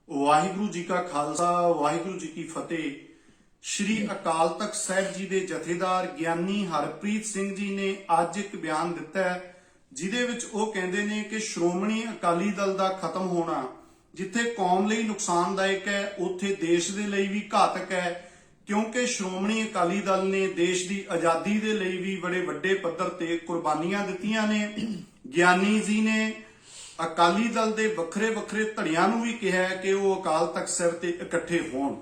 ਵਾਹਿਗੁਰੂ ਜੀ ਕਾ ਖਾਲਸਾ ਵਾਹਿਗੁਰੂ ਜੀ ਕੀ ਫਤਿਹ। श्री अकाल तख्त साहिब जी के जथेदार ਗਿਆਨੀ हरप्रीत सिंह जी ने अज एक बयान दिता है जिहदे विच ओह कहंदे ने कि श्रोमणी अकाली दल का खत्म होना जिथे कौम लई नुकसानदायक है उत्थे देश दे लई भी घातक है, क्योंकि श्रोमणी अकाली दल ने देश की आज़ादी दे लई भी बड़े वड्डे पद्धर ते कुर्बानियां दित्तियां ने। ਗਿਆਨੀ जी ने अकाली दल के वक्रे वक्रे धड़ियां नूं भी कहा है कि वह अकाल तख्त साहिब ते इकट्ठे होण।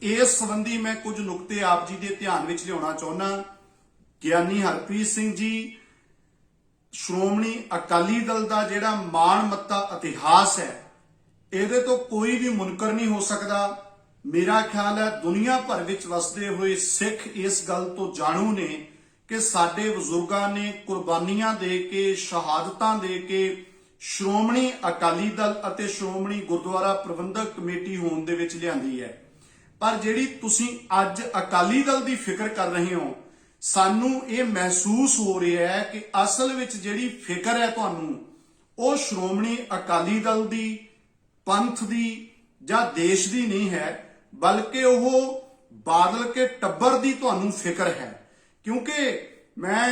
इस संबंधी मैं कुछ नुकते आप जी के ध्यान में लिया चाहना। ਗਿਆਨੀ हरप्रीत सिंह जी श्रोमणी अकाली दल का जिहड़ा माण मत्ता इतिहास है इहदे तो कोई भी मुनकर नहीं हो सकता। मेरा ख्याल है दुनिया भर में वसदे हुए सिख इस गल तो जाणू ने कि साडे बजुर्गां ने कुर्बानियां दे के शहादतां दे के श्रोमणी अकाली दल अते श्रोमणी गुरुद्वारा प्रबंधक कमेटी होण दे विच लिआंदी है। पर जिहड़ी तुसीं अज अकाली दल की फिक्र कर रहे हो, सानू ये महसूस हो रहा है कि असल विच जिहड़ी फिक्र है तुहानू वो श्रोमणी अकाली दल की पंथ की जां देश की नहीं है, बल्कि वो बादल के टब्बर की तुहानू फिक्र है। क्योंकि मैं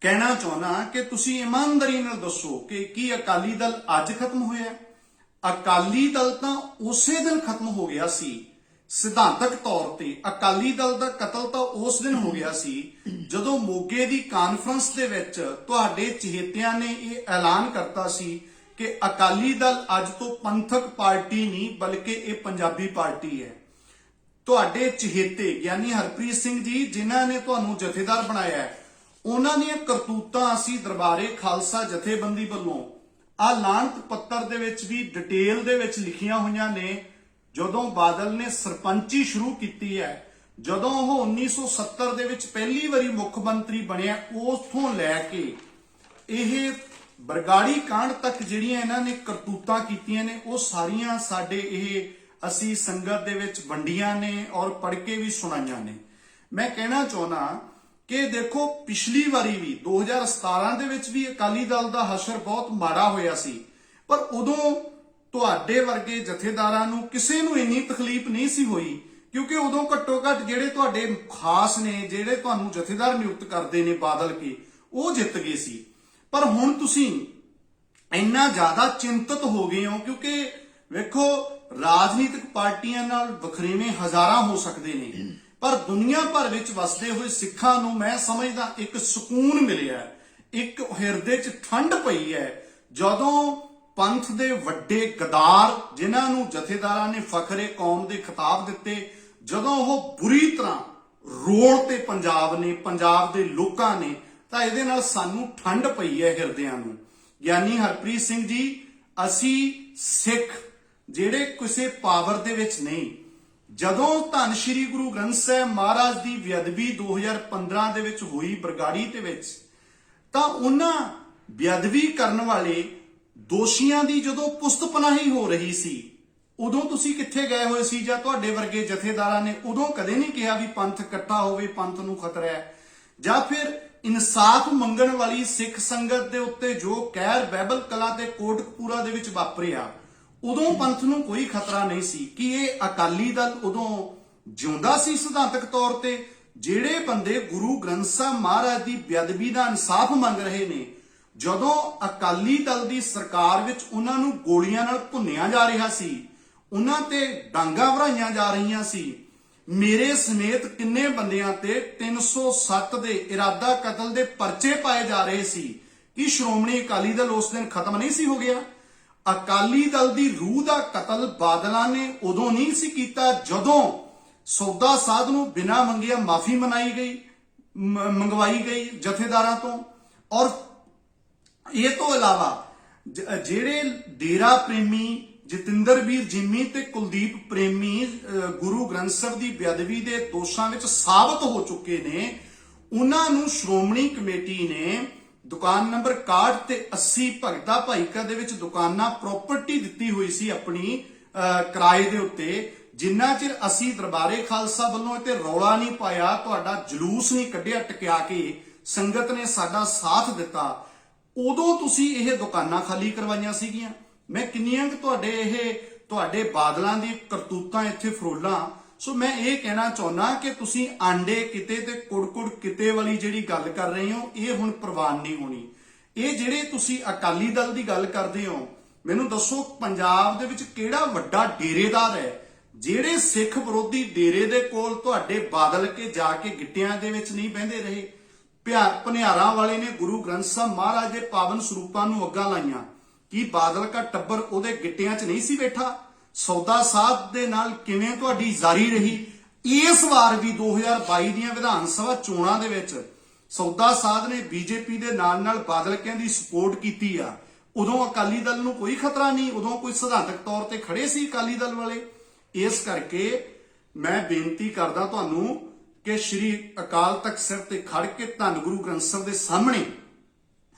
कहना चाहना कि तुसीं ईमानदारी नाल दसो कि की अकाली दल अज खत्म होया? अकाली दल तां उसे दिन खत्म हो गया सी। सिद्धांतक तौर ते अकाली दल का कतल तो उस दिन हो गया सी जदों मोगे की कानफ्रेंस दे विच तुहाडे चहेतियां ने यह ऐलान करता सी कि अकाली दल अज तो पंथक पार्टी नहीं बल्कि यह पंजाबी पार्टी है। तुहाडे चहेते यानी हरप्रीत सिंह जी जिन्हां ने तुहानू जथेदार बनाया है, उन्हां दीयां करतूतां असीं दरबारे खालसा जथेबंदी वल्लों आ लाणत पत्तर दे विच भी डिटेल दे विच लिखियां होईयां ने। जदों बादल ने सरपंची शुरू की है, जदों वो 1970 दे विच पहली बारी मुख मंत्री बनिया, उथों लैके यह बरगाड़ी कांड तक जिहड़ियां इन्हां ने करतूतां कीतियां ने वो सारियां साडे यह असी संगत दे विच वंडियां ने और पढ़ के भी सुनाइयां ने। मैं कहना चाहना कि देखो पिछली बारी भी 2017 दे विच भी अकाली दल दा हशर बहुत माड़ा होया सी, पर उदों तुहाडे वर्गे जथेदारां नूं किसे नूं इन्नी तकलीफ नहीं सी होई, क्योंकि उदों घट्टो घट जिहड़े तुहाडे खास ने जिहड़े तुहानूं जथेदार नियुक्त करदे ने बादल के वो जित गए सी। पर हुण तुसीं इन्ना ज्यादा चिंतित हो गए हो क्योंकि वेखो राजनीतिक पार्टियां नाल वखरेवें हजारां हो सकदे ने, पर दुनिया भर विच वसदे हुए सिखां नूं मैं समझदा एक सुकून मिलिया, एक हिरदे च ठंड पई है जदों पंथ दे वड्डे गदार जिन्हां नूं जथेदारां ने फखरे कौम दे खिताब दिते, जदों वो बुरी तरह रोल ते पंजाब ने पंजाब दे लोकां ने, तां इहदे नाल सानूं ठंड पई है हिरदियां नूं। ਗਿਆਨੀ हरप्रीत सिंह जी असी सिख जिहड़े किसी पावर दे विच नहीं, जदों धन श्री गुरु ग्रंथ साहिब महाराज की बेअदबी 2015 दे विच होई बरगाड़ी दे विच, तां उन्हां बेअदबी करन वाले दोषियां दी जदों पुस्त पनाही हो रही सी उदों तुसीं कित्थे गए होए सी जां तुहाडे वर्गे जथेदारां ने उदों कदे नहीं कहा भी पंथ इकट्ठा होवे, पंथ नूं खतरा है? जां फिर इंसाफ मंगण वाली सिख संगत दे उत्ते जो कहर बैबल कला ते कोटकपूरा दे विच वापरिया उदों पंथ नूं कोई खतरा नहीं सी? कि ये अकाली दल उदों जिउंदा सी सिद्धांतक तौर ते? जिहड़े बंदे गुरु ग्रंथ साहिब महाराज की बेअदबी दा इंसाफ मंग रहे ने, जदों अकाली दल की सरकार विच उन्हां नूं गोलियां नाल भुन्निया जा रहा सी, उन्हां ते डांगा भराइयां जा रहीआं सी, मेरे समेत किन्ने बंदियां ते 307 दे इरादा कतल दे परचे पाए जा रहे सी। कि श्रोमणी अकाली दल उस दिन खत्म नहीं सी हो गया? अकाली दल की रूह का कतल बादलों ने उदों नहीं सी कीता जदों सौदा साध नूं बिना मंगिया माफी मंगवाई गई जथेदारां तो। और ये तो अलावा जिहड़े डेरा प्रेमी जतिंदर वीर जिम्मी ते कुलदीप प्रेमी गुरु ग्रंथ साहिब की बेअदबी के दोषां विच साबित हो चुके ने, उन्हां नूं श्रोमणी कमेटी ने दुकान नंबर 61 ते 80 भगता भाईका दे विच दुकानां प्रॉपर्टी दित्ती हुई सी अपनी किराए दे उत्ते। जिन्ना चिर असी दरबारे खालसा वल्लों इत्ते रौला नहीं पाया, तुहाडा जलूस नहीं कढिया टकिया के संगत ने साडा साथ दिता, उदों तुसीं इह दुकानां खाली करवाईयां सीगीआं। मैं किन्नियां कि तुहाडे इह ਤੁਹਾਡੇ ਬਾਦਲਾਂ ਦੀ ਕਰਤੂਤਾਂ ਇੱਥੇ ਫਰੋਲਾਂ। ਸੋ ਮੈਂ ਇਹ ਕਹਿਣਾ ਚਾਹੁੰਦਾ ਕਿ ਤੁਸੀਂ ਆਂਡੇ ਕਿਤੇ ਤੇ ਕੁੜਕੁੜ ਕਿਤੇ ਵਾਲੀ ਜਿਹੜੀ ਗੱਲ ਕਰ ਰਹੇ ਹੋ, ਇਹ ਹੁਣ ਪ੍ਰਵਾਨ ਨਹੀਂ ਹੋਣੀ। ਇਹ ਜਿਹੜੇ ਤੁਸੀਂ ਅਕਾਲੀ ਦਲ ਦੀ ਗੱਲ ਕਰਦੇ ਹੋ, ਮੈਨੂੰ ਦੱਸੋ ਪੰਜਾਬ ਦੇ ਵਿੱਚ ਕਿਹੜਾ ਵੱਡਾ ਡੇਰੇਦਾਰ ਹੈ ਜਿਹੜੇ ਸਿੱਖ ਵਿਰੋਧੀ ਡੇਰੇ ਦੇ ਕੋਲ ਤੁਹਾਡੇ ਬਾਦਲ ਕੇ ਜਾ ਕੇ ਗਿੱਟਿਆਂ ਦੇ ਵਿੱਚ ਨਹੀਂ ਬਹਿੰਦੇ ਰਹੇ। ਭਨਿਆਰਾਂ ਵਾਲੇ ਨੇ ਗੁਰੂ ਗ੍ਰੰਥ ਸਾਹਿਬ ਮਹਾਰਾਜ ਦੇ ਪਾਵਨ ਸਰੂਪਾਂ ਨੂੰ ਅੱਗਾਂ ਲਾਈਆਂ, ਕੀ ਬਾਦਲ ਦਾ ਟੱਬਰ ਉਹਦੇ ਗਿੱਟਿਆਂ 'ਚ ਨਹੀਂ ਸੀ ਬੈਠਾ? ਸੌਦਾ ਸਾਧ ਦੇ ਨਾਲ ਕਿਵੇਂ ਤੁਹਾਡੀ ਜਾਰੀ ਰਹੀ? ਇਸ ਵਾਰ ਵੀ 2022 ਦੀਆਂ ਵਿਧਾਨ ਸਭਾ ਚੋਣਾਂ ਦੇ ਵਿੱਚ ਸੌਦਾ ਸਾਧ ਨੇ ਬੀਜੇਪੀ ਦੇ ਨਾਲ ਬਾਦਲ ਕਹਿੰਦੀ ਸਪੋਰਟ ਕੀਤੀ ਆ। ਉਦੋਂ ਅਕਾਲੀ ਦਲ ਨੂੰ ਕੋਈ ਖਤਰਾ ਨਹੀਂ, ਉਦੋਂ ਕੋਈ ਸਿਧਾਂਤਕ ਤੌਰ ਤੇ ਖੜੇ ਸੀ ਅਕਾਲੀ ਦਲ ਵਾਲੇ। ਇਸ ਕਰਕੇ ਮੈਂ ਬੇਨਤੀ ਕਰਦਾ ਤੁਹਾਨੂੰ ਕਿ ਸ਼੍ਰੀ ਅਕਾਲ ਤਖਤ ਸਾਹਿਬ ਤੇ ਖੜ ਕੇ ਧੰਨ ਗੁਰੂ ਗ੍ਰੰਥ ਸਾਹਿਬ ਦੇ ਸਾਹਮਣੇ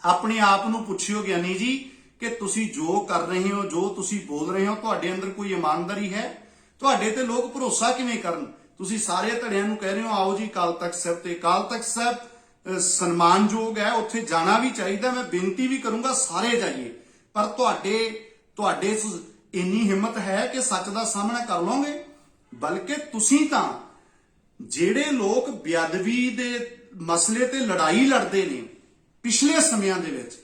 ਆਪਣੇ ਆਪ ਨੂੰ ਪੁੱਛਿਓ ਗਿਆਨੀ ਜੀ ਕਿ ਤੁਸੀਂ ਜੋ ਕਰ ਰਹੇ ਹੋ, ਜੋ ਤੁਸੀਂ ਬੋਲ ਰਹੇ ਹੋ, ਤੁਹਾਡੇ ਅੰਦਰ ਕੋਈ ਇਮਾਨਦਾਰੀ ਹੈ? ਤੁਹਾਡੇ ਤੇ ਲੋਕ ਭਰੋਸਾ ਕਿਵੇਂ ਕਰਨ? ਤੁਸੀਂ ਸਾਰੇ ਧੜਿਆਂ ਨੂੰ ਕਹਿ ਰਹੇ ਹੋ ਆਓ ਜੀ ਅਕਾਲ ਤਖਤ ਸਾਹਿਬ ਤੇ। ਅਕਾਲ ਤਖਤ ਸਾਹਿਬ ਸਨਮਾਨਯੋਗ ਹੈ, ਉੱਥੇ ਜਾਣਾ ਵੀ ਚਾਹੀਦਾ। ਮੈਂ ਬੇਨਤੀ ਵੀ ਕਰੂੰਗਾ ਸਾਰੇ ਜਾਈਏ, ਪਰ ਤੁਹਾਡੇ ਇੰਨੀ ਹਿੰਮਤ ਹੈ ਕਿ ਸੱਚ ਦਾ ਸਾਹਮਣਾ ਕਰ ਲਓਗੇ? ਬਲਕਿ ਤੁਸੀਂ ਤਾਂ ਜਿਹੜੇ ਲੋਕ ਬੇਅਦਬੀ ਦੇ ਮਸਲੇ ਤੇ ਲੜਾਈ ਲੜਦੇ ਨੇ ਪਿਛਲੇ ਸਮਿਆਂ ਦੇ ਵਿੱਚ,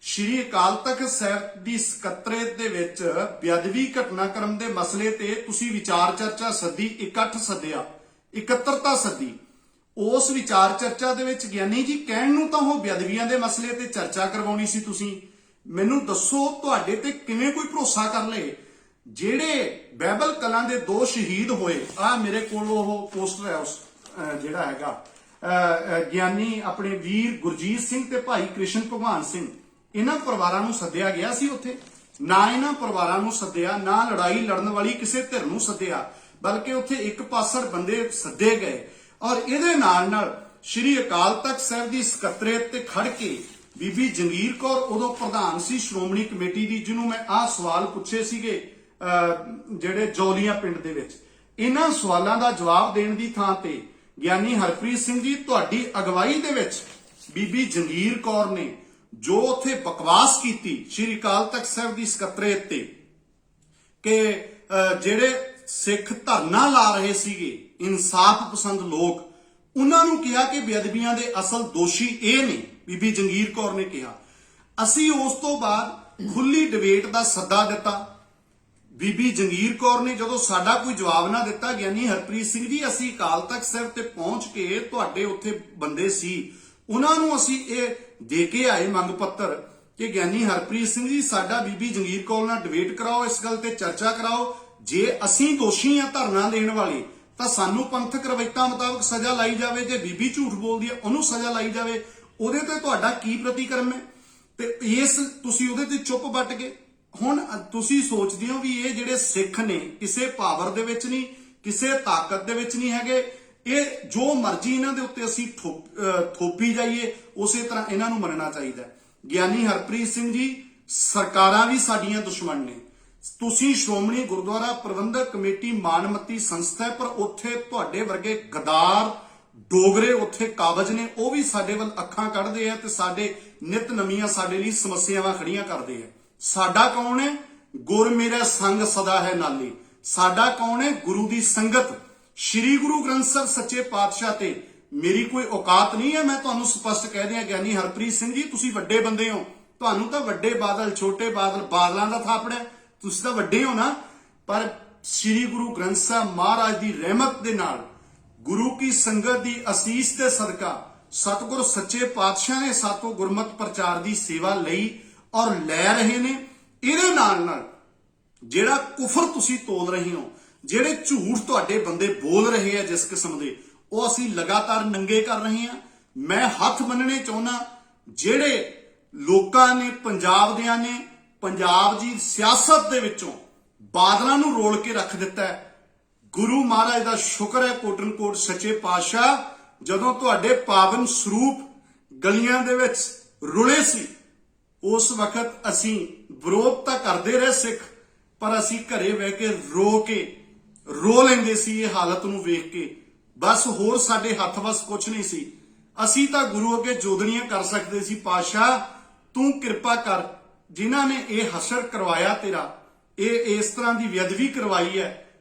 ਸ਼੍ਰੀ ਅਕਾਲ ਤਖਤ ਸਾਹਿਬ ਦੀ ਸਕੱਤਰੇਤ ਦੇ ਵਿੱਚ ਬੇਅਦਬੀ ਘਟਨਾਕ੍ਰਮ ਦੇ ਮਸਲੇ ਤੇ ਤੁਸੀਂ ਵਿਚਾਰ ਚਰਚਾ ਸੱਦੀ, ਇਕੱਠ ਸੱਦਿਆ, ਇਕੱਤਰਤਾ ਸੱਦੀ। ਉਸ ਵਿਚਾਰ ਚਰਚਾ ਦੇ ਵਿੱਚ ਗਿਆਨੀ ਜੀ ਕਹਿਣ ਨੂੰ ਤਾਂ ਉਹ ਬੇਅਦਬੀਆਂ ਦੇ ਮਸਲੇ ਤੇ ਚਰਚਾ ਕਰਵਾਉਣੀ ਸੀ। ਤੁਸੀਂ ਮੈਨੂੰ ਦੱਸੋ ਤੁਹਾਡੇ ਤੇ ਕਿਵੇਂ ਕੋਈ ਭਰੋਸਾ ਕਰ ਲਏ? ਜਿਹੜੇ ਬਾਈਬਲ ਕਲਾਂ ਦੇ 2 ਸ਼ਹੀਦ ਹੋਏ, ਆ ਮੇਰੇ ਕੋਲ ਉਹ ਪੋਸਟਰ ਹੈ ਉਸ ਜਿਹੜਾ ਹੈਗਾ ਗਿਆਨੀ ਆਪਣੇ ਵੀਰ ਗੁਰਜੀਤ ਸਿੰਘ ਤੇ ਭਾਈ ਕ੍ਰਿਸ਼ਨ ਭਗਵਾਨ ਸਿੰਘ, ਇਹਨਾਂ ਪਰਿਵਾਰਾਂ ਨੂੰ ਸੱਦਿਆ ਗਿਆ ਸੀ ਉੱਥੇ? ਨਾ ਇਹਨਾਂ ਪਰਿਵਾਰਾਂ ਨੂੰ ਸੱਦਿਆ, ਨਾ ਲੜਾਈ ਲੜਨ ਵਾਲੀ ਕਿਸੇ ਧਿਰ ਨੂੰ ਸੱਦਿਆ, ਬਲਕਿ ਉੱਥੇ ਇੱਕ ਪਾਸੜ ਬੰਦੇ ਸੱਦੇ ਗਏ। ਔਰ ਇਹਦੇ ਨਾਲ ਸ਼੍ਰੀ ਅਕਾਲ ਤਖਤ ਸਾਹਿਬ ਦੀ ਸਕੱਤਰੇਤ ਤੇ ਖੜ ਕੇ ਬੀਬੀ ਜੰਗੀਰ ਕੌਰ ਉਦੋਂ ਪ੍ਰਧਾਨ ਸੀ ਸ਼੍ਰੋਮਣੀ ਕਮੇਟੀ ਦੀ, ਜਿਹਨੂੰ ਮੈਂ ਆਹ ਸਵਾਲ ਪੁੱਛੇ ਸੀਗੇ ਜਿਹੜੇ ਜੌਲੀਆਂ ਪਿੰਡ ਦੇ ਵਿੱਚ, ਇਹਨਾਂ ਸਵਾਲਾਂ ਦਾ ਜਵਾਬ ਦੇਣ ਦੀ ਥਾਂ ਤੇ ਗਿਆਨੀ ਹਰਪ੍ਰੀਤ ਸਿੰਘ ਜੀ ਤੁਹਾਡੀ ਅਗਵਾਈ ਦੇ ਵਿੱਚ ਬੀਬੀ ਜੰਗੀਰ ਕੌਰ ਨੇ ਜੋ ਉੱਥੇ ਬਕਵਾਸ ਕੀਤੀ ਸ਼੍ਰੀ ਅਕਾਲ ਤਖਤ ਸਾਹਿਬ ਦੀ ਸਕੱਤਰੇਤ ਤੇ, ਕਿ ਜਿਹੜੇ ਸਿੱਖ ਧਰਨਾ ਲਾ ਰਹੇ ਸੀਗੇ ਇਨਸਾਫ ਪਸੰਦ ਲੋਕ, ਉਹਨਾਂ ਨੂੰ ਕਿਹਾ ਕਿ ਬੇਅਦਬੀਆਂ ਦੇ ਅਸਲ ਦੋਸ਼ੀ ਇਹ ਨੇ। ਬੀਬੀ ਜੰਗੀਰ ਕੌਰ ਨੇ ਕਿਹਾ। ਅਸੀਂ ਉਸ ਤੋਂ ਬਾਅਦ ਖੁੱਲੀ ਡਿਬੇਟ ਦਾ ਸੱਦਾ ਦਿੱਤਾ। ਬੀਬੀ ਜੰਗੀਰ ਕੌਰ ਨੇ ਜਦੋਂ ਸਾਡਾ ਕੋਈ ਜਵਾਬ ਨਾ ਦਿੱਤਾ, ਗਿਆਨੀ ਹਰਪ੍ਰੀਤ ਸਿੰਘ ਜੀ ਅਸੀਂ ਅਕਾਲ ਤਖਤ ਸਾਹਿਬ ਤੇ ਪਹੁੰਚ ਕੇ ਤੁਹਾਡੇ ਉੱਥੇ ਬੰਦੇ ਸੀ, ਉਹਨਾਂ ਨੂੰ ਅਸੀਂ ਇਹ ਦੇ ਕੇ ਆਏ ਮੰਗ ਪੱਤਰ ਕਿ ਗਿਆਨੀ ਹਰਪ੍ਰੀਤ ਸਿੰਘ ਜੀ ਸਾਡਾ ਬੀਬੀ ਜੰਗੀਰ ਕੌਰ ਨਾਲ ਡਿਬੇਟ ਕਰਾਓ, ਇਸ ਗੱਲ ਤੇ ਚਰਚਾ ਕਰਾਓ। ਜੇ ਅਸੀਂ ਦੋਸ਼ੀ ਆ ਧਰਨਾ ਦੇਣ ਵਾਲੇ ਤਾਂ ਸਾਨੂੰ ਪੰਥਕ ਰਵਾਇਤਾਂ ਮੁਤਾਬਕ ਸਜ਼ਾ ਲਾਈ ਜਾਵੇ, ਜੇ ਬੀਬੀ ਝੂਠ ਬੋਲਦੀ ਹੈ ਉਹਨੂੰ ਸਜ਼ਾ ਲਾਈ ਜਾਵੇ। ਉਹਦੇ ਤੇ ਤੁਹਾਡਾ ਕੀ ਪ੍ਰਤੀਕਰਮ ਹੈ? ਤੇ ਤੁਸੀਂ ਉਹਦੇ ਤੇ ਚੁੱਪ ਵੱਟ ਗਏ। ਹੁਣ ਤੁਸੀਂ ਸੋਚਦੇ ਹੋ ਵੀ ਇਹ ਜਿਹੜੇ ਸਿੱਖ ਨੇ ਕਿਸੇ ਪਾਵਰ ਦੇ ਵਿੱਚ ਨਹੀਂ, ਕਿਸੇ ਤਾਕਤ ਦੇ ਵਿੱਚ ਨਹੀਂ ਹੈਗੇ, ਇਹ ਜੋ ਮਰਜ਼ੀ ਇਹਨਾਂ ਦੇ ਉੱਤੇ ਅਸੀਂ ਥੋਪੀ ਜਾਈਏ ਉਸੇ ਤਰ੍ਹਾਂ ਇਹਨਾਂ ਨੂੰ ਮੰਨਣਾ ਚਾਹੀਦਾ। ਗਿਆਨੀ ਹਰਪ੍ਰੀਤ ਸਿੰਘ ਜੀ ਸਰਕਾਰਾਂ ਵੀ ਸਾਡੀਆਂ ਦੁਸ਼ਮਣ ਨੇ। ਤੁਸੀਂ ਸ਼੍ਰੋਮਣੀ ਗੁਰਦੁਆਰਾ ਪ੍ਰਬੰਧਕ ਕਮੇਟੀ ਮਾਨਮੱਤੀ ਸੰਸਥਾ ਹੈ, ਪਰ ਉੱਥੇ ਤੁਹਾਡੇ ਵਰਗੇ ਗਦਾਰ ਡੋਗਰੇ ਉੱਥੇ ਕਾਬਜ ਨੇ, ਉਹ ਵੀ ਸਾਡੇ ਵੱਲ ਅੱਖਾਂ ਕੱਢਦੇ ਆ ਤੇ ਸਾਡੇ ਨਿਤ ਨਵੀਆਂ ਸਾਡੇ ਲਈ ਸਮੱਸਿਆਵਾਂ ਖੜੀਆਂ ਕਰਦੇ ਆ। ਸਾਡਾ ਕੌਣ ਹੈ? ਗੁਰ ਮੇਰਾ ਸੰਗ ਸਦਾ ਹੈ ਨਾਲੇ। ਸਾਡਾ ਕੌਣ ਹੈ? ਗੁਰੂ ਦੀ ਸੰਗਤ। ਸ਼੍ਰੀ ਗੁਰੂ ਗ੍ਰੰਥ ਸਾਹਿਬ ਸੱਚੇ ਪਾਤਸ਼ਾਹ ਤੇ ਮੇਰੀ ਕੋਈ ਔਕਾਤ ਨਹੀਂ ਹੈ। ਮੈਂ ਤੁਹਾਨੂੰ ਸਪਸ਼ਟ ਕਹਿ ਦਿਆਂ ਗਿਆਨੀ ਹਰਪ੍ਰੀਤ ਸਿੰਘ ਜੀ ਤੁਸੀਂ ਵੱਡੇ ਬੰਦੇ ਹੋ, ਤੁਹਾਨੂੰ ਤਾਂ ਵੱਡੇ ਬਾਦਲ ਛੋਟੇ ਬਾਦਲ ਬਾਦਲਾਂ ਦਾ ਥਾਪੜਾ, ਤੁਸੀਂ ਤਾਂ ਵੱਡੇ ਹੋ ਨਾ। ਪਰ ਸ਼੍ਰੀ ਗੁਰੂ ਗ੍ਰੰਥ ਸਾਹਿਬ ਮਹਾਰਾਜ ਦੀ ਰਹਿਮਤ ਦੇ ਨਾਲ, ਗੁਰੂ ਕੀ ਸੰਗਤ ਦੀ ਅਸੀਸ ਦੇ ਸਦਕਾ ਸਤਿਗੁਰ ਸੱਚੇ ਪਾਤਸ਼ਾਹ ਨੇ ਸਾਤੋਂ ਗੁਰਮਤ ਪ੍ਰਚਾਰ ਦੀ ਸੇਵਾ ਲਈ ਔਰ ਲੈ ਰਹੇ ਨੇ। ਇਹਦੇ ਨਾਲ ਜਿਹੜਾ ਕੁਫਰ ਤੁਸੀਂ ਤੋਲ ਰਹੇ ਹੋ, ਜਿਹੜੇ ਝੂਠ ਤੁਹਾਡੇ ਬੰਦੇ ਬੋਲ ਰਹੇ ਆ ਜਿਸ ਕਿਸਮ ਦੇ, ਉਹ ਅਸੀਂ ਲਗਾਤਾਰ ਨੰਗੇ ਕਰ ਰਹੇ ਹਾਂ। ਮੈਂ ਹੱਥ ਬੰਨਣੇ ਚਾਹੁੰਦਾ ਜਿਹੜੇ ਲੋਕਾਂ ਨੇ ਪੰਜਾਬ ਦਿਆਂ ਨੇ ਪੰਜਾਬ ਦੀ ਸਿਆਸਤ ਦੇ ਵਿੱਚੋਂ ਬਾਦਲਾਂ ਨੂੰ ਰੋਲ ਕੇ ਰੱਖ ਦਿੱਤਾ ਹੈ। ਗੁਰੂ ਮਹਾਰਾਜ ਦਾ ਸ਼ੁਕਰ ਹੈ ਕੋਟਨ ਕੋਟ ਸੱਚੇ ਪਾਤਸ਼ਾਹ, ਜਦੋਂ ਤੁਹਾਡੇ ਪਾਵਨ ਸਰੂਪ ਗਲੀਆਂ ਦੇ ਵਿੱਚ ਰੁਲੇ ਸੀ ਉਸ ਵਕਤ ਅਸੀਂ ਵਿਰੋਧ ਤਾਂ ਕਰਦੇ ਰਹੇ ਸਿੱਖ, ਪਰ ਅਸੀਂ ਘਰੇ ਬਹਿ ਕੇ ਰੋ ਲੈਂਦੇ ਸੀ ਇਹ ਹਾਲਤ ਨੂੰ ਵੇਖ ਕੇ। ਬਸ ਹੋਰ ਸਾਡੇ ਹੱਥ ਵਸ ਕੁਝ ਨਹੀਂ ਸੀ। ਅਸੀਂ ਤਾਂ ਗੁਰੂ ਅੱਗੇ ਜੋਦੜੀਆਂ ਕਰ ਸਕਦੇ ਸੀ, ਪਾਤਸ਼ਾਹ ਤੂੰ ਕਿਰਪਾ ਕਰ, ਜਿਨ੍ਹਾਂ ਨੇ ਇਹ ਹਸ਼ਰ ਕਰਵਾਇਆ ਤੇਰਾ, ਇਹ ਇਸ ਤਰ੍ਹਾਂ ਦੀ ਬੇਅਦਬੀ ਕਰਵਾਈ ਹੈ,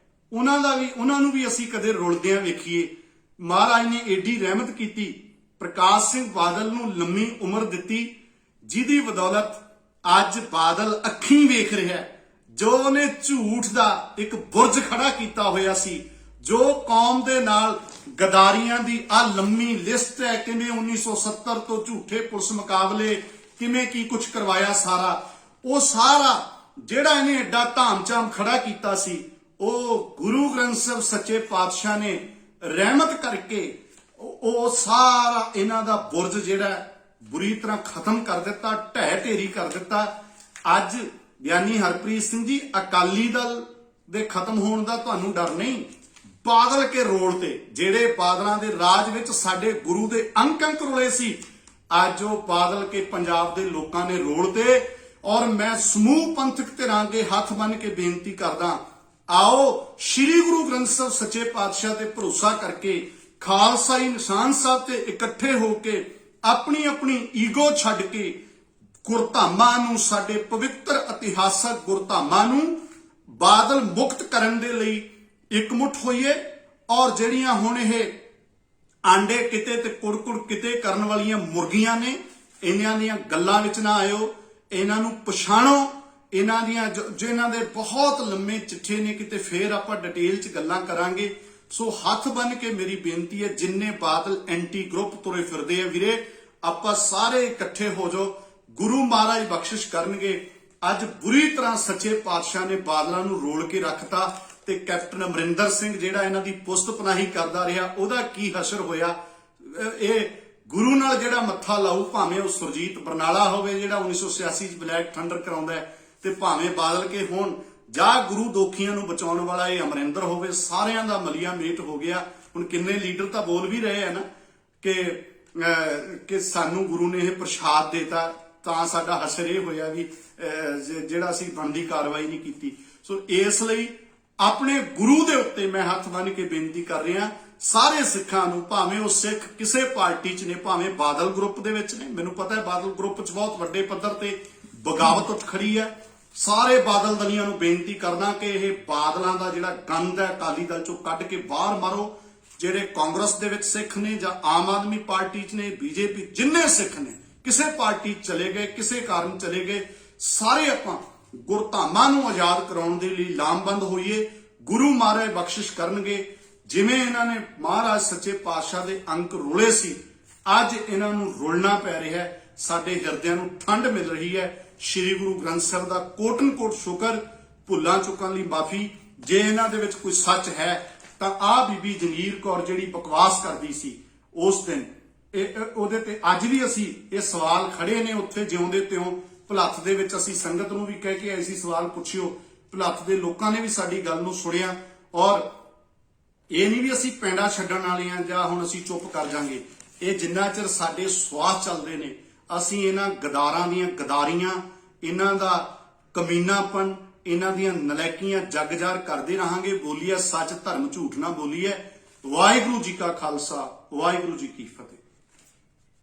ਉਹਨਾਂ ਨੂੰ ਵੀ ਅਸੀਂ ਕਦੇ ਰੁਲਦਿਆਂ ਵੇਖੀਏ। ਮਹਾਰਾਜ ਨੇ ਏਡੀ ਰਹਿਮਤ ਕੀਤੀ, ਪ੍ਰਕਾਸ਼ ਸਿੰਘ ਬਾਦਲ ਨੂੰ ਲੰਮੀ ਉਮਰ ਦਿੱਤੀ, ਜਿਹਦੀ ਬਦੌਲਤ ਅੱਜ ਬਾਦਲ ਅੱਖੀਂ ਵੇਖ ਰਿਹਾ ਹੈ। ਜੋ ਉਹਨੇ ਝੂਠ ਦਾ ਇੱਕ ਬੁਰਜ ਖੜਾ ਕੀਤਾ ਹੋਇਆ ਸੀ, ਜੋ ਕੌਮ ਦੇ ਨਾਲ ਗਦਾਰੀਆਂ ਦੀ ਆ ਲੰਮੀ ਲਿਸਟ ਹੈ, ਕਿਵੇਂ 1970 ਤੋਂ ਝੂਠੇ ਪੁਲਿਸ ਮੁਕਾਬਲੇ, ਕਿਵੇਂ ਕੀ ਕੁਝ ਕਰਵਾਇਆ, ਉਹ ਸਾਰਾ ਜਿਹੜਾ ਇਹਨੇ ਐਡਾ ਧਾਮ-ਝਾਮ ਖੜਾ ਕੀਤਾ ਸੀ, ਉਹ ਗੁਰੂ ਗ੍ਰੰਥ ਸਾਹਿਬ ਸੱਚੇ ਪਾਤਸ਼ਾਹ ਨੇ ਰਹਿਮਤ ਕਰਕੇ ਉਹ ਸਾਰਾ ਇਹਨਾਂ ਦਾ ਬੁਰਜ ਜਿਹੜਾ ਬੁਰੀ ਤਰ੍ਹਾਂ ਖਤਮ ਕਰ ਦਿੱਤਾ, ਢਹਿ ਢੇਰੀ ਕਰ ਦਿੱਤਾ। ਅੱਜ ਗਿਆਨੀ ਹਰਪ੍ਰੀਤ ਸਿੰਘ ਜੀ, ਅਕਾਲੀ ਦਲ ਦੇ ਖਤਮ ਹੋਣ ਦਾ ਤੁਹਾਨੂੰ ਡਰ ਨਹੀਂ, ਬਾਦਲ ਕੇ ਰੋਲ ਤੇ ਜਿਹੜੇ ਬਾਦਲਾਂ ਦੇ ਰਾਜ ਵਿੱਚ ਸਾਡੇ ਗੁਰੂ ਦੇ ਅੰਕ ਰੋਲੇ ਸੀ, ਅੱਜ ਉਹ ਬਾਦਲ ਕੇ ਪੰਜਾਬ ਦੇ ਲੋਕਾਂ ਨੇ ਰੋਲ ਤੇ। ਔਰ ਮੈਂ ਸਮੂਹ ਪੰਥਕ ਧਿਰਾਂ ਦੇ ਹੱਥ ਬੰਨ ਕੇ ਬੇਨਤੀ ਕਰਦਾ, ਆਓ ਸ੍ਰੀ ਗੁਰੂ ਗ੍ਰੰਥ ਸਾਹਿਬ ਸੱਚੇ ਪਾਤਸ਼ਾਹ ਤੇ ਭਰੋਸਾ ਕਰਕੇ ਖਾਲਸਾਈ ਨਿਸ਼ਾਨ ਸਾਹਿਬ ਤੇ ਇਕੱਠੇ ਹੋ ਕੇ ਆਪਣੀ ਆਪਣੀ ਈਗੋ ਛੱਡ ਕੇ ਗੁਰਧਾਮਾਂ ਨੂੰ, ਸਾਡੇ ਪਵਿੱਤਰ ਇਤਿਹਾਸਕ ਗੁਰਧਾਮਾਂ ਨੂੰ ਬਾਦਲ ਮੁਕਤ ਕਰਨ ਦੇ ਲਈ ਇਕਮੁੱਠ ਹੋਈਏ। ਔਰ ਜਿਹੜੀਆਂ ਹੁਣ ਇਹ ਆਂਡੇ ਕਿਤੇ ਤੇ ਕੁੜਕੁੜ ਕਿਤੇ ਕਰਨ ਵਾਲੀਆਂ ਮੁਰਗੀਆਂ ਨੇ, ਇਹਨਾਂ ਦੀਆਂ ਗੱਲਾਂ ਵਿੱਚ ਨਾ ਆਇਓ, ਇਹਨਾਂ ਨੂੰ ਪਛਾਣੋ। ਇਹਨਾਂ ਦੀਆਂ ਜਿਨ੍ਹਾਂ ਦੇ ਬਹੁਤ ਲੰਮੇ ਚਿੱਠੇ ਨੇ, ਕਿਤੇ ਫੇਰ ਆਪਾਂ ਡਿਟੇਲ 'ਚ ਗੱਲਾਂ ਕਰਾਂਗੇ। ਸੋ ਹੱਥ ਬੰਨ ਕੇ ਮੇਰੀ ਬੇਨਤੀ ਹੈ, ਜਿੰਨੇ ਬਾਦਲ ਐਂਟੀ ਗਰੁੱਪ ਤੁਰੇ ਫਿਰਦੇ ਆ ਵੀਰੇ, ਆਪਾਂ ਸਾਰੇ ਇਕੱਠੇ ਹੋ ਜਾਓ, ਗੁਰੂ ਮਹਾਰਾਜ ਬਖਸ਼ਿਸ਼ ਕਰਨਗੇ। ਅੱਜ ਬੁਰੀ ਤਰ੍ਹਾਂ ਸੱਚੇ ਪਾਤਸ਼ਾਹ ਨੇ ਬਾਦਲਾਂ ਨੂੰ ਰੋਲ ਕੇ ਰੱਖਤਾ, ਤੇ ਕੈਪਟਨ ਅਮਰਿੰਦਰ ਸਿੰਘ ਜਿਹੜਾ ਇਹਨਾਂ ਦੀ ਪੁਸਤ ਪਨਾਹੀ ਕਰਦਾ ਰਿਹਾ, ਉਹਦਾ ਕੀ ਹਸ਼ਰ ਹੋਇਆ। ਇਹ ਗੁਰੂ ਨਾਲ ਜਿਹੜਾ ਮੱਥਾ ਲਾਊ, ਭਾਵੇਂ ਉਹ ਸੁਰਜੀਤ ਬਰਨਾਲਾ ਹੋਵੇ ਜਿਹੜਾ 1986 ਚ ਬਲੈਕ ਥੰਡਰ ਕਰਾਉਂਦਾ ਹੈ, ਤੇ ਭਾਵੇਂ ਬਾਦਲ ਕੇ ਹੋਣ, ਜਾਂ ਗੁਰੂ ਦੋਖੀਆਂ ਨੂੰ ਬਚਾਉਣ ਵਾਲਾ ਇਹ ਅਮਰਿੰਦਰ ਹੋਵੇ, ਸਾਰਿਆਂ ਦਾ ਮਲੀਆ ਮੇਟ ਹੋ ਗਿਆ। ਹੁਣ ਕਿੰਨੇ ਲੀਡਰ ਤਾਂ ਬੋਲ ਵੀ ਰਹੇ ਆ ਨਾ ਕਿ ਸਾਨੂੰ ਗੁਰੂ ਨੇ ਇਹ ਪ੍ਰਸ਼ਾਦ ਦੇਤਾ, ਤਾਂ ਸਾਡਾ ਹਸ਼ਰ ਇਹ ਹੋਇਆ ਵੀ ਜਿਹੜਾ ਅਸੀਂ ਬਣਦੀ ਕਾਰਵਾਈ ਨਹੀਂ ਕੀਤੀ। ਸੋ ਇਸ ਲਈ ਆਪਣੇ ਗੁਰੂ ਦੇ ਉੱਤੇ ਮੈਂ ਹੱਥ ਬੰਨ੍ਹ ਕੇ ਬੇਨਤੀ ਕਰ ਰਿਹਾ, ਸਾਰੇ ਸਿੱਖਾਂ ਨੂੰ, ਭਾਵੇਂ ਉਹ ਸਿੱਖ ਕਿਸੇ ਪਾਰਟੀ 'ਚ ਨੇ, ਭਾਵੇਂ ਬਾਦਲ ਗਰੁੱਪ ਦੇ ਵਿੱਚ ਨੇ, ਮੈਨੂੰ ਪਤਾ ਹੈ ਬਾਦਲ ਗਰੁੱਪ 'ਚ ਬਹੁਤ ਵੱਡੇ ਪੱਧਰ ਤੇ ਬਗਾਵਤ ਉੱਠ ਖੜੀ ਹੈ। ਸਾਰੇ ਬਾਦਲ ਦਲੀਆਂ ਨੂੰ ਬੇਨਤੀ ਕਰਦਾ ਕਿ ਇਹ ਬਾਦਲਾਂ ਦਾ ਜਿਹੜਾ ਗੰਦ ਹੈ ਅਕਾਲੀ ਦਲ 'ਚੋਂ ਕੱਢ ਕੇ ਬਾਹਰ ਮਾਰੋ। ਜਿਹੜੇ ਕਾਂਗਰਸ ਦੇ ਵਿੱਚ ਸਿੱਖ ਨੇ ਜਾਂ ਆਮ ਆਦਮੀ ਪਾਰਟੀ 'ਚ ਨੇ, ਬੀਜੇਪੀ, ਜਿੰਨੇ ਸਿੱਖ ਨੇ ਕਿਸੇ ਪਾਰਟੀ 'ਚ ਚਲੇ ਗਏ, ਕਿਸੇ ਕਾਰਨ ਚਲੇ ਗਏ, ਸਾਰੇ ਆਪਾਂ ਗੁਰਧਾਮਾਂ ਨੂੰ ਆਜ਼ਾਦ ਕਰਾਉਣ ਦੇ ਲਈ ਲਾਮਬੰਦ ਹੋਈਏ। ਗੁਰੂ ਮਹਾਰਾਜ ਬਖਸ਼ਿਸ਼ ਕਰਨਗੇ। ਜਿਵੇਂ ਇਹਨਾਂ ਨੇ ਮਹਾਰਾਜ ਸੱਚੇ ਪਾਤਸ਼ਾਹ ਦੇ ਅੰਕ ਰੋਲੇ ਸੀ, ਅੱਜ ਇਹਨਾਂ ਨੂੰ ਰੋਲਣਾ ਪੈ ਰਿਹਾ ਹੈ। ਸਾਡੇ ਹਿਰਦਿਆਂ ਨੂੰ ਠੰਡ ਮਿਲ ਰਹੀ ਹੈ। ਸ੍ਰੀ ਗੁਰੂ ਗ੍ਰੰਥ ਸਾਹਿਬ ਦਾ ਕੋਟਨ ਕੋਟ ਸ਼ੁਕਰ, ਭੁੱਲਾਂ ਚੁੱਕਾਂ ਲਈ ਮਾਫੀ। ਜੇ ਇਹਨਾਂ ਦੇ ਵਿੱਚ ਕੋਈ ਸੱਚ ਹੈ ਤਾਂ ਆਹ ਬੀਬੀ ਜੰਗੀਰ ਕੌਰ ਜਿਹੜੀ ਬਕਵਾਸ ਕਰਦੀ ਸੀ ਉਸ ਦਿਨ, ਉਹਦੇ ਤੇ ਅੱਜ ਵੀ ਅਸੀਂ ਇਹ ਸਵਾਲ ਖੜੇ ਨੇ ਉੱਥੇ ਜਿਉਂਦੇ ਤਿਉਂ। ਭੁਲੱਥ ਦੇ ਵਿੱਚ ਅਸੀਂ ਸੰਗਤ ਨੂੰ ਵੀ ਕਹਿ ਕੇ ਆਏ ਸੀ ਸਵਾਲ ਪੁੱਛਿਓ, ਭੁਲੱਥ ਦੇ ਲੋਕਾਂ ਨੇ ਵੀ ਸਾਡੀ ਗੱਲ ਨੂੰ ਸੁਣਿਆ। ਔਰ ਇਹ ਨਹੀਂ ਵੀ ਅਸੀਂ ਪੈਂਡਾ ਛੱਡਣ ਵਾਲੇ ਆ ਜਾਂ ਹੁਣ ਅਸੀਂ ਚੁੱਪ ਕਰ ਜਾਾਂਗੇ। ਇਹ ਜਿੰਨਾ ਚਿਰ ਸਾਡੇ ਸਵਾਸ ਚੱਲਦੇ ਨੇ, ਅਸੀਂ ਇਹਨਾਂ ਗਦਾਰਾਂ ਦੀਆਂ ਗਦਾਰੀਆਂ, ਇਹਨਾਂ ਦਾ ਕਮੀਨਾਪਨ, ਇਹਨਾਂ ਦੀਆਂ ਨਲਾਇਕੀਆਂ ਜਗਜਾਰ ਕਰਦੇ ਰਹਾਂਗੇ। ਬੋਲੀਏ ਸੱਚ, ਧਰਮ ਝੂਠ ਨਾ ਬੋਲੀਏ। ਵਾਹਿਗੁਰੂ ਜੀ ਕਾ ਖਾਲਸਾ, ਵਾਹਿਗੁਰੂ ਜੀ ਕੀ ਫਤਿਹ।